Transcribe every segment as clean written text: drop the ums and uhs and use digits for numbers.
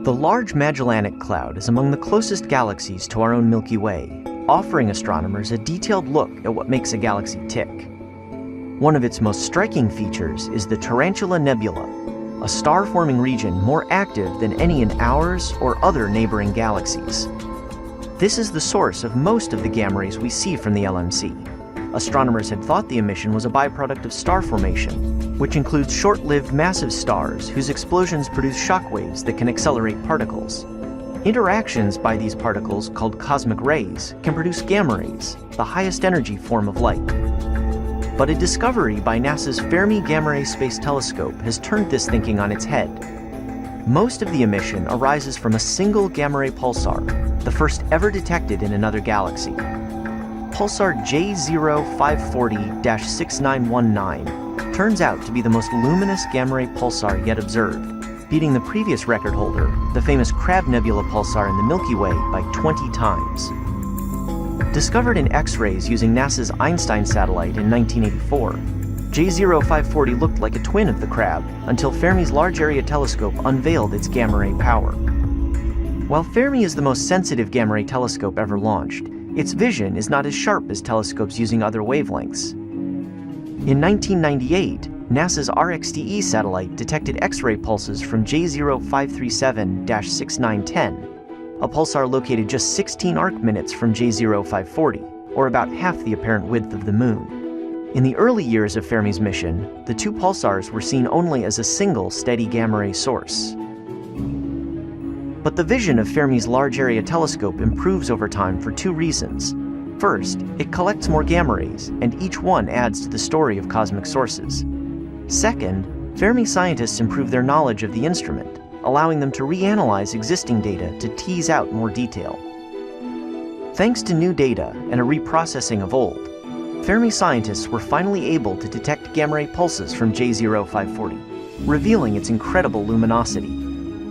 The Large Magellanic Cloud is among the closest galaxies to our own Milky Way, offering astronomers a detailed look at what makes a galaxy tick. One of its most striking features is the Tarantula Nebula, a star-forming region more active than any in ours or other neighboring galaxies. This is the source of most of the gamma rays we see from the LMC. Astronomers had thought the emission was a byproduct of star formation, which includes short-lived massive stars whose explosions produce shock waves that can accelerate particles. Interactions by these particles, called cosmic rays, can produce gamma rays, the highest energy form of light. But a discovery by NASA's Fermi Gamma Ray Space Telescope has turned this thinking on its head. Most of the emission arises from a single gamma ray pulsar, the first ever detected in another galaxy. Pulsar J0540-6919 turns out to be the most luminous gamma ray pulsar yet observed, beating the previous record holder, the famous Crab Nebula pulsar in the Milky Way, by 20 times. Discovered in X-rays using NASA's Einstein satellite in 1984, J0540 looked like a twin of the Crab until Fermi's Large Area Telescope unveiled its gamma ray power. While Fermi is the most sensitive gamma ray telescope ever launched, its vision is not as sharp as telescopes using other wavelengths. In 1998, NASA's RxDE satellite detected X-ray pulses from J0537-6910, a pulsar located just 16 arc minutes from J0540, or about half the apparent width of the Moon. In the early years of Fermi's mission, the two pulsars were seen only as a single steady gamma ray source. But the vision of Fermi's Large Area Telescope improves over time for two reasons. First, it collects more gamma rays, and each one adds to the story of cosmic sources. Second, Fermi scientists improve their knowledge of the instrument, allowing them to reanalyze existing data to tease out more detail. Thanks to new data and a reprocessing of old, Fermi scientists were finally able to detect gamma ray pulses from J0540, revealing its incredible luminosity.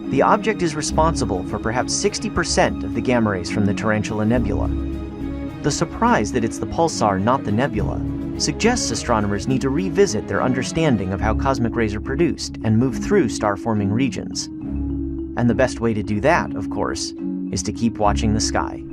The object is responsible for perhaps 60% of the gamma rays from the Tarantula Nebula. The surprise that it's the pulsar, not the nebula, suggests astronomers need to revisit their understanding of how cosmic rays are produced and move through star-forming regions. And the best way to do that, of course, is to keep watching the sky.